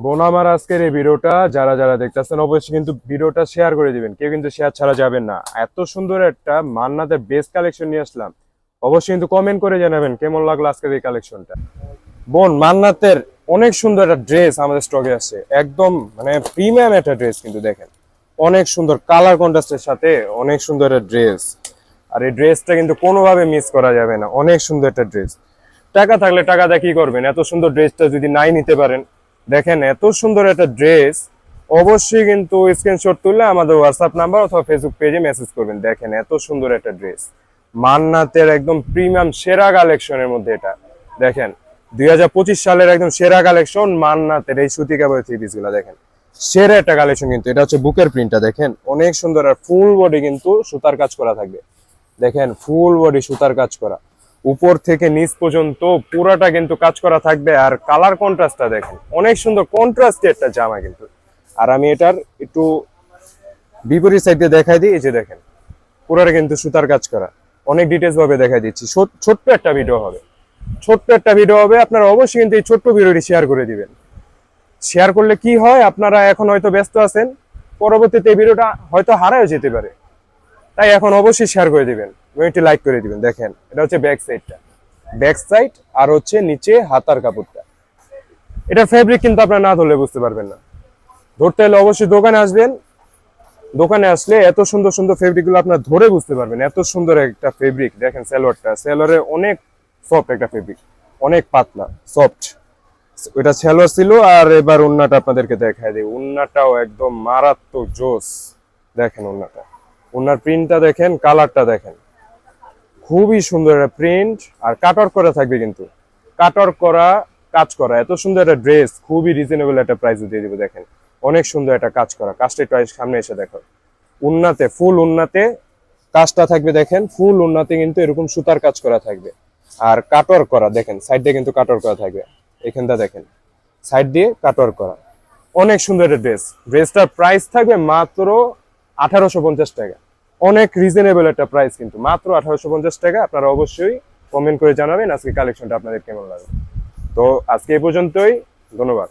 বোন আমার আজকের এই ভিডিওটা যারা যারা দেখতেছেন অবশ্যই কিন্তু ভিডিওটা শেয়ার করে দিবেন, কেউ কিন্তু শেয়ার ছাড়া যাবেন না। এত সুন্দর একটা মান্নাতের বেস্ট কালেকশন নিয়ে আসলাম, অবশ্যই কিন্তু কমেন্ট করে জানাবেন কেমন লাগলো আজকের এই কালেকশনটা। বোন মান্নাতের অনেক সুন্দর একটা ড্রেস আমাদের স্টকে আছে, একদম মানে প্রিমিয়াম একটা ড্রেস, কিন্তু দেখেন অনেক সুন্দর কালার কন্ট্রাস্টের সাথে অনেক সুন্দর একটা ড্রেস। আর এই ড্রেসটা কিন্তু কোনোভাবে মিস করা যাবে না, অনেক সুন্দর একটা ড্রেস। টাকা থাকলে টাকা দিয়ে কি করবেন, এত সুন্দর ড্রেসটা যদি নাই নিতে পারেন, দেখেন এত সুন্দর একটা ড্রেস, অবশ্যই কিন্তু স্ক্রিনশট তুললে আমাদের হোয়াটসঅ্যাপ নাম্বার অথবা ফেসবুক পেজে মেসেজ করবেন। দেখেন এত সুন্দর একটা ড্রেস, মান্নাতের একদম প্রিমিয়াম সেরা কালেকশনের মধ্যে এটা। দেখেন 2025 সালের একদম সেরা কালেকশন মান্নাতের এই সুতি কাপড়ের থ্রি পিস গুলা, দেখেন সেরা একটা কালেকশন। কিন্তু এটা হচ্ছে বুকের প্রিন্টটা, দেখেন অনেক সুন্দর। আর ফুল বডি কিন্তু সুতার কাজ করা থাকবে, দেখেন ফুল বডি সুতার কাজ করা, উপর থেকে নিচ পর্যন্ত পুরাটা কিন্তু কাজ করা থাকবে। আর কালার কন্ট্রাস্টটা দেখেন অনেক সুন্দর, কন্ট্রাস্টে একটা জামা কিন্তু। আর আমি এটার একটু বিপরীত সাইডে দেখাই দিই, এই যে দেখেন পুরাটা কিন্তু সুতার কাজ করা। অনেক ডিটেলস ভাবে দেখাই দিচ্ছি, ছোট্ট একটা ভিডিও হবে, ছোট্ট একটা ভিডিও হবে। আপনারা অবশ্যই কিন্তু এই ছোট্ট ভিডিওটি শেয়ার করে দিবেন। শেয়ার করলে কি হয়, আপনারা এখন হয়তো ব্যস্ত আছেন, পরবর্তীতে এই ভিডিওটা হয়তো হারায় যেতে পারে, তাই এখন অবশ্যই শেয়ার করে দিবেন এবং একটি লাইক করে দিবেন। দেখেন এটা হচ্ছে ব্যাক সাইডটা, ব্যাক সাইড আর হচ্ছে নিচে হাতার কাপড়টা। এটা ফেব্রিক কিন্তু আপনারা না ধরলে বুঝতে পারবেন না, ধরতে হলে অবশ্যই দোকানে আসবেন। দোকানে আসলে এত সুন্দর সুন্দর ফেব্রিক গুলো আপনার ধরে বুঝতে পারবেন, এত সুন্দর একটা ফেব্রিক। দেখেন সালোয়ারটা, সালোয়ারে অনেক সফট একটা ফেব্রিক, অনেক পাতলা সফট। ওইটা সালোয়ার ছিল। আর এবার ওন্নাটা আপনাদেরকে দেখায় দিই, ওন্নাটাও একদম মারাত্মক জোস। দেখেন ওন্নাটা, ওন্নার প্রিন্টটা দেখেন, কালারটা দেখেন, খুবই সুন্দর একটা প্রিন্ট। আর কাটওয়ার্ক করা থাকবে, কিন্তু কাটওয়ার্ক করা, কাজ করা। এত সুন্দর একটা ড্রেস, খুবই রিজনেবল একটা প্রাইস দিয়ে দিব। দেখেন অনেক সুন্দর একটা কাজ করা, কাজটা একটু সামনে এসে দেখো। উন্নাতে, ফুল উন্নাতে কাজটা থাকবে, দেখেন ফুল উন্নাতে কিন্তু এরকম সুতার কাজ করা থাকবে। আর কাটওয়ার্ক করা, দেখেন সাইড দিয়ে কিন্তু কাটওয়ার্ক করা থাকবে, এখানটা দেখেন সাইড দিয়ে কাটওয়ার্ক করা। অনেক সুন্দর একটা ড্রেস, ড্রেসটার প্রাইস থাকবে মাত্র 1850 টাকা। অনেক রিজনেবল একটা প্রাইস, কিন্তু মাত্র 1850 টাকা। আপনারা অবশ্যই কমেন্ট করে জানাবেন আজকে কালেকশনটা আপনাদের কেমন লাগে। তো আজকে এই পর্যন্তই, ধন্যবাদ।